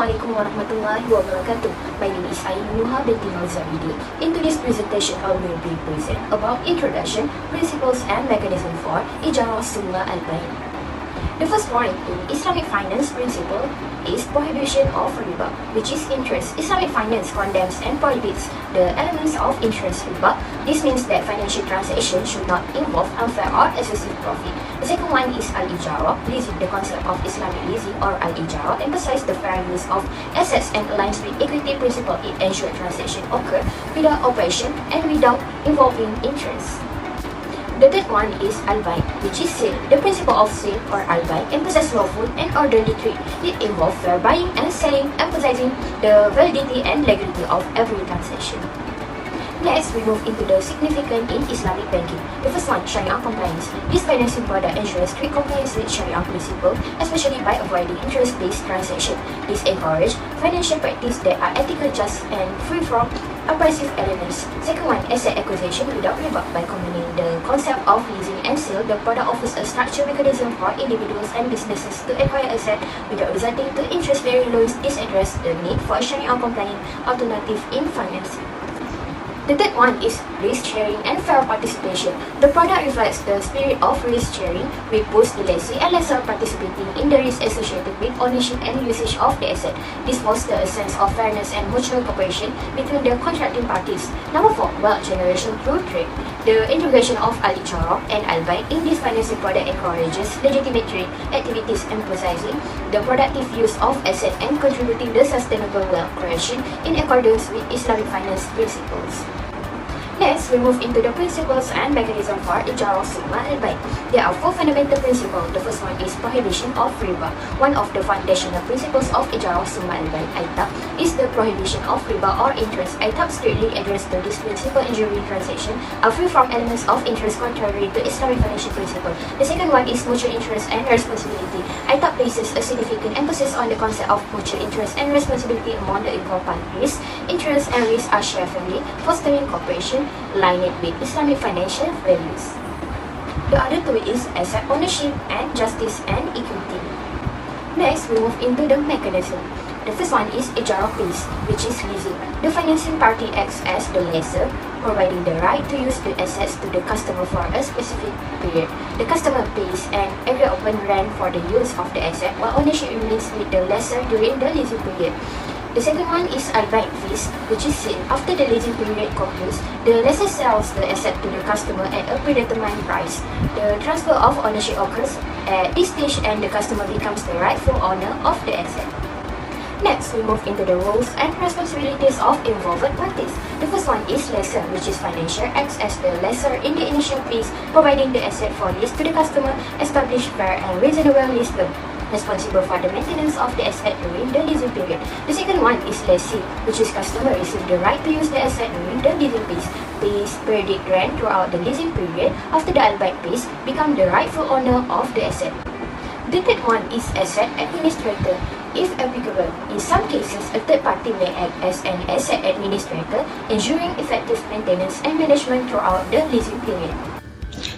Assalamualaikum warahmatullahi wabarakatuh. My name is Ainuha binti Malzabidi. In today's presentation, I will be present about introduction, principles, and mechanism for Ijarah Thumma al-Bayn. The first point in Islamic finance principle is prohibition of riba, which is interest. Islamic finance condemns and prohibits the elements of interest riba. This means that financial transactions should not involve unfair or excessive profit. The second one is Ijarah. Leasing. The concept of Islamic leasing or Ijarah emphasizes the fair use of assets and aligns with equity principle. It ensures transactions occur without operation and without involving interest. The third one is al-bay, which is sale. The principle of sale or al-bay emphasizes lawful and orderly trade. It involves fair buying and selling, emphasizing the validity and legality of every transaction. Next, we move into the significant in Islamic banking. The first one, Sharia compliance. This financing product ensures strict compliance with Sharia principles, especially by avoiding interest-based transactions. This encourages financial practices that are ethical, just, and free from oppressive elements. Second one, asset acquisition without riba. By combining the concept of leasing and sale, the product offers a structured mechanism for individuals and businesses to acquire assets without resulting to interest-bearing loans. This addresses the need for a Sharia-compliant alternative in financing. The third one is risk sharing and fair participation. The product reflects the spirit of risk sharing, with both the lessee and lessor participating in the risk associated with ownership and usage of the asset. This fosters a sense of fairness and mutual cooperation between the contracting parties. Number 4, wealth generation through trade. The integration of al-Ijarah and al-Bay in this financing product encourages legitimate trade activities, emphasizing the productive use of assets and contributing the sustainable wealth creation in accordance with Islamic finance principles. Next, we move into the principles and mechanism for Ijarah Thumma al-Bayn. There are 4 fundamental principles. The first one is prohibition of riba. One of the foundational principles of Ijarah Thumma al-Bayn, Aitab, is the prohibition of riba or interest. Aitab strictly addresses the this principle ensuring transactions are free from elements of interest contrary to Islamic financial principle. The second one is mutual interest and responsibility. Aitab places a significant emphasis on the concept of mutual interest and responsibility among the involved parties. Interest and risk are shared fairly, fostering cooperation, aligned with Islamic financial values. The other two is asset ownership and justice and equity. Next, we move into the mechanism. The first one is Ijarah pays, which is leasing. The financing party acts as the lessor, providing the right to use the assets to the customer for a specific period. The customer pays an agreed upon rent for the use of the asset, while ownership remains with the lessor during the leasing period. The second one is al-Bay fees, which is sale. After the leasing period concludes, the lessor sells the asset to the customer at a predetermined price. The transfer of ownership occurs at this stage and the customer becomes the rightful owner of the asset. Next, we move into the roles and responsibilities of involved parties. The first one is lessor, which is financial, acts as the lessor in the initial phase, providing the asset for lease to the customer, establish fair and reasonable lease term, responsible for the maintenance of the asset during the leasing period. The second one is lessee, which is customer receive the right to use the asset during the leasing phase, pays periodic rent throughout the leasing period. After the al-Bay phase, become the rightful owner of the asset. The third one is asset administrator. If applicable, in some cases, a third party may act as an asset administrator, ensuring effective maintenance and management throughout the leasing period.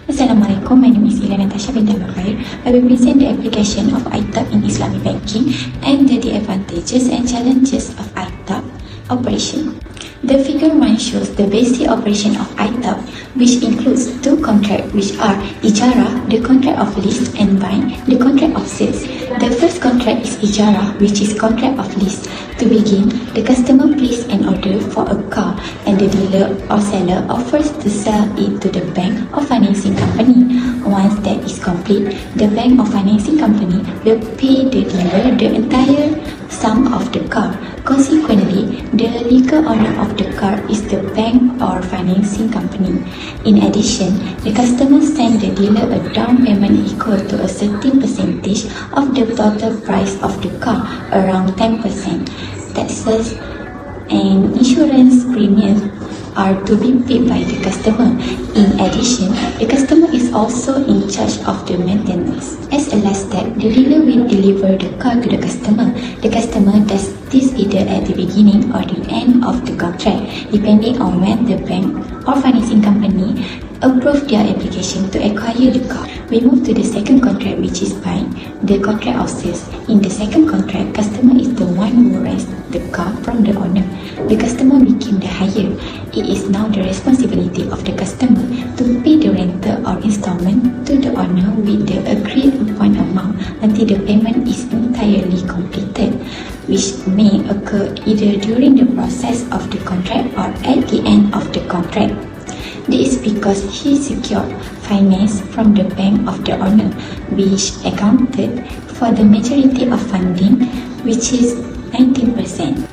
Assalamualaikum, my name is Natasha binti Al-Khair. I will present the application of Aitab in Islamic banking and the advantages and challenges of Aitab operation. The figure 1 shows the basic operation of Aitab, which includes 2 contracts, which are Ijarah, the contract of lease, and Bayn, the contract of sales. The first contract is Ijarah, which is contract of lease. To begin, the customer places an order for a car and the dealer or seller offers to sell it to the bank or financing company. Once that is complete, the bank or financing company will pay the dealer the entire sum of the car. Consequently, the legal owner of the car is the bank or financing company. In addition, the customer sends the dealer a down payment equal to a certain percentage of the total price of the car, around 10%. Taxes and insurance premiums are to be paid by the customer. In addition, the customer is also in charge of the maintenance. As a last step, the dealer will deliver the car to the customer. The customer does this either at the beginning or the end of the contract, depending on when the bank or financing company approve their application to acquire the car. We move to the second contract, which is Bayn, the contract of sales. In the second contract, customer is the one who the car from the owner. The customer became the hire. It is now the responsibility of the customer to pay the rental or installment to the owner with the agreed upon amount until the payment is entirely completed, which may occur either during the process of the contract or at the end of the contract. This is because he secured finance from the bank of the owner, which accounted for the majority of funding, which is 19%.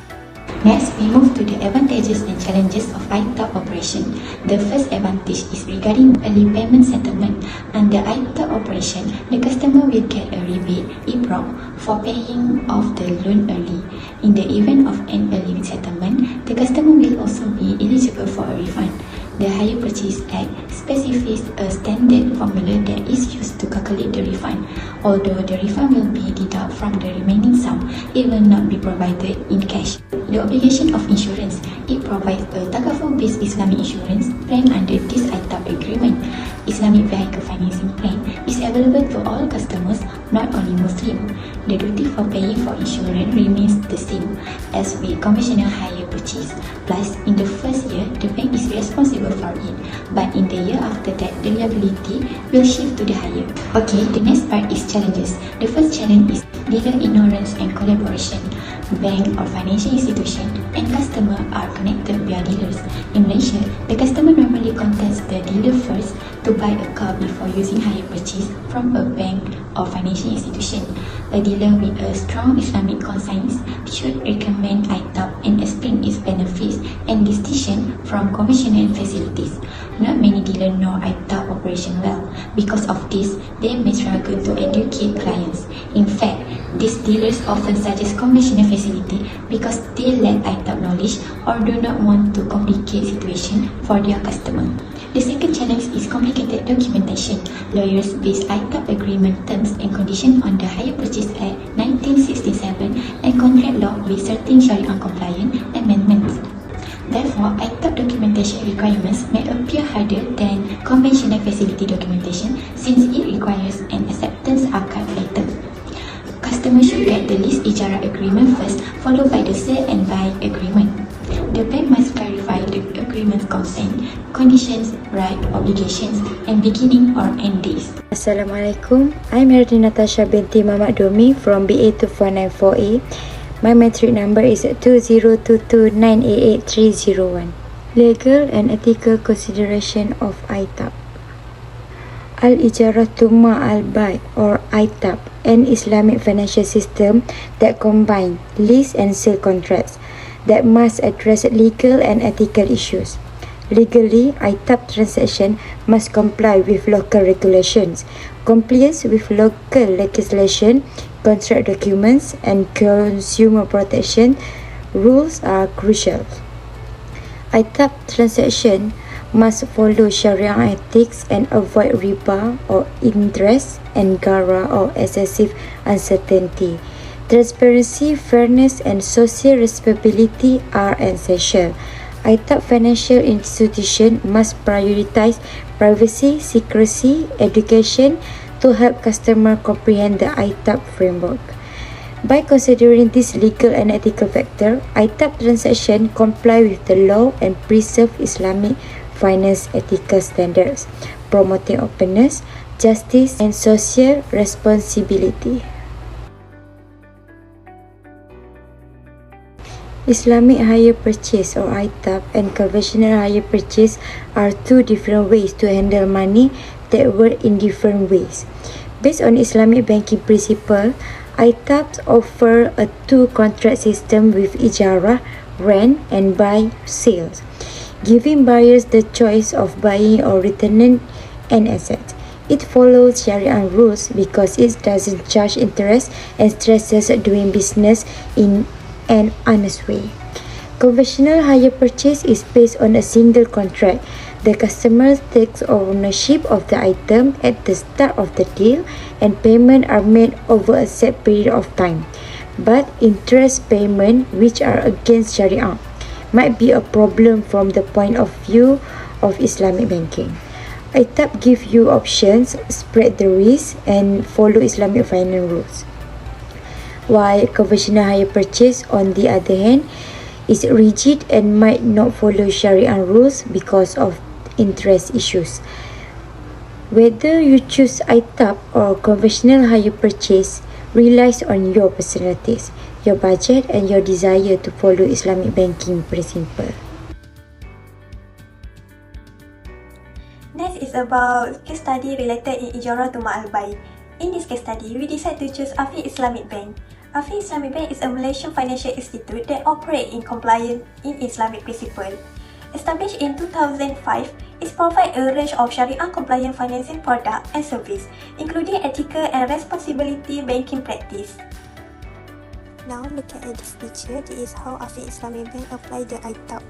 Next, we move to the advantages and challenges of ITAB operation. The first advantage is regarding early payment settlement. Under ITAB operation, the customer will get a rebate (IPROC) for paying off the loan early. In the event of an early settlement, the customer will also be eligible for a refund. The Hire Purchase Act specifies a standard formula that is used to calculate the refund. Although the refund will be deducted from the remaining sum, it will not be provided in cash. The obligation of insurance. It provides a Takaful-based Islamic insurance plan under this ITAB agreement. Islamic Vehicle Financing Plan is available to all customers, not only Muslim. The duty for paying for insurance remains the same as with conventional hire purchase. Plus, in the first year, the bank is responsible for it, but in the year after that, the liability will shift to the hire. Okay, the next part is challenges. The first challenge is dealer ignorance and collaboration. Bank or financial institution and customer are connected via dealers. In Malaysia, the customer normally contacts the dealer first to buy a car before using hire purchase from a bank or financial institution. A dealer with a strong Islamic conscience should recommend ITAB and explain its benefits and distinction from conventional facilities. Not many dealers know ITAB operation well. Because of this, they may struggle to educate clients. In fact, these dealers often suggest conventional facility because they lack ITAB knowledge or do not want to complicate situation for their customer. The second challenge is complicated documentation. Lawyers base ITAB agreement terms and conditions on the Hire Purchase Act 1967 and contract law with certain Sharia-compliant amendments. Therefore, ITAB documentation requirements may appear harder than conventional facility documentation since it requires an acceptance archive letter. Customers should get the lease Ijarah agreement first, followed by the sale and buy agreement. The bank must clarify the agreement's consent, conditions, right, obligations, and beginning or end dates. Assalamualaikum. I'm Herdi Natasha binti Mamak Domi from BA24948. My metric number is 2022988301. Legal and ethical consideration of ITAB. Al-Ijarah Thumma al-Bay or ITAB, an Islamic financial system that combines lease and sale contracts that must address legal and ethical issues. Legally, ITAB transaction must comply with local regulations. Compliance with local legislation, contract documents, and consumer protection rules are crucial. ITAB transaction must follow Sharia ethics and avoid riba or interest and gara or excessive uncertainty. Transparency, fairness, and social responsibility are essential. ITAB financial institution must prioritize privacy, secrecy, education to help customers comprehend the ITAB framework. By considering this legal and ethical factor, ITAB transaction comply with the law and preserve Islamic finance ethical standards, promoting openness, justice, and social responsibility. Islamic hire purchase or ITAB and conventional hire purchase are two different ways to handle money that work in different ways. Based on Islamic banking principle, ITABs offer a two-contract system with Ijarah, rent, and buy, sales, giving buyers the choice of buying or returning an asset. It follows Sharia rules because it doesn't charge interest and stresses doing business in an honest way. Conventional hire purchase is based on a single contract. The customer takes ownership of the item at the start of the deal and payments are made over a set period of time. But interest payments, which are against Sharia, might be a problem from the point of view of Islamic banking. ITAB gives you options, spread the risk, and follow Islamic finance rules. while conventional hire purchase, on the other hand, is rigid and might not follow Sharia rules because of interest issues. Whether you choose Aitab or conventional hire purchase relies on your personal taste, your budget and your desire to follow Islamic banking principle. Next is about case study related in Ijarah Thumma al-Bay. In this case study, we decide to choose Afi Islamic Bank. Afi Islamic Bank is a Malaysian financial institute that operates in compliance in Islamic principle. Established in 2005, it provides a range of Sharia-compliant financing products and services, including ethical and responsibility banking practice. Now look at this picture. This is how Afi Islamic Bank apply the Aitab.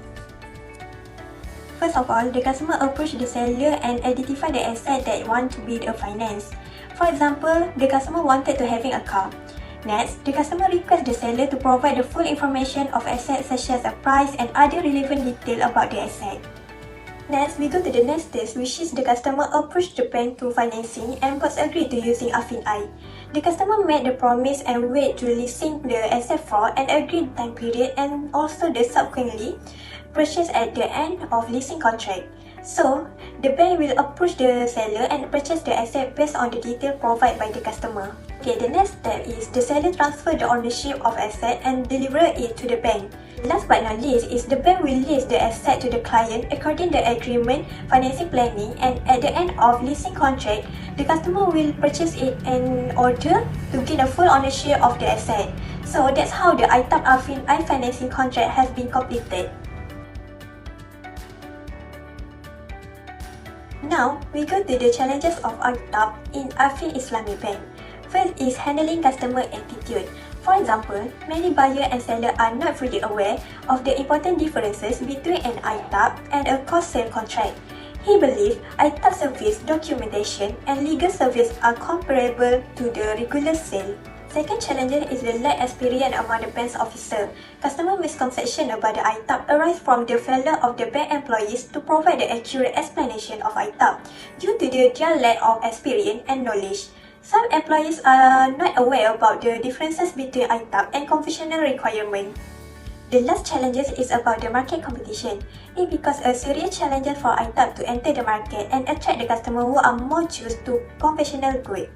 First of all, the customer approach the seller and identify the asset that want to be the finance. For example, the customer wanted to having a car. Next, the customer requests the seller to provide the full information of assets such as a price and other relevant detail about the asset. Next, we go to the next stage, which is the customer approach the bank to financing and both agree to using Afin I. The customer made the promise and wait to leasing the asset for an agreed time period and also the subsequently purchase at the end of leasing contract. So, the bank will approach the seller and purchase the asset based on the detail provided by the customer. Okay, the next step is the seller transfer the ownership of asset and deliver it to the bank. Last but not least is the bank will lease the asset to the client according to the agreement, financing planning, and at the end of leasing contract, the customer will purchase it in order to gain a full ownership of the asset. So that's how the Aitab Afin I financing contract has been completed. Now, we go to the challenges of Aitab in Afin Islamic Bank. First is handling customer attitude. For example, many buyer and seller are not fully aware of the important differences between an Aitab and a cross-sale contract. He believes Aitab service, documentation, and legal service are comparable to the regular sale. Second challenge is the lack experience among the bank's officer. Customer misconception about the Aitab arise from the failure of the bank employees to provide the accurate explanation of Aitab due to their lack of experience and knowledge. Some employees are not aware about the differences between Aitab and conventional requirement. The last challenge is about the market competition. It becomes a serious challenge for Aitab to enter the market and attract the customer who are more choose to conventional good.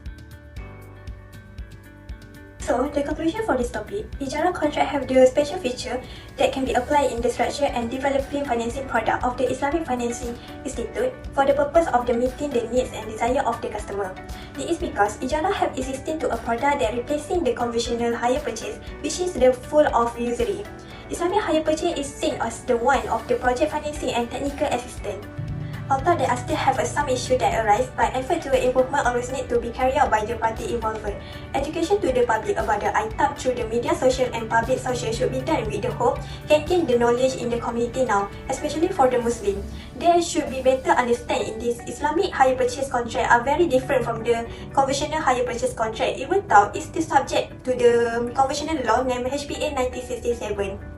So, the conclusion for this topic, Ijarah contract have the special feature that can be applied in the structure and developing financing product of the Islamic Financing Institute for the purpose of the meeting the needs and desire of the customer. This is because Ijarah have existing to a product that replacing the conventional hire purchase, which is the full of usury. Islamic hire purchase is seen as the one of the project financing and technical assistance. Although there are still have some issues that arise, but effort to improvement always need to be carried out by the party involved. Education to the public about the Aitab through the media, social and public social should be done with the hope can gain the knowledge in the community now, especially for the Muslim. There should be better understand in this Islamic hire purchase contract are very different from the conventional hire purchase contract, even though it's still subject to the conventional law named HPA 1967.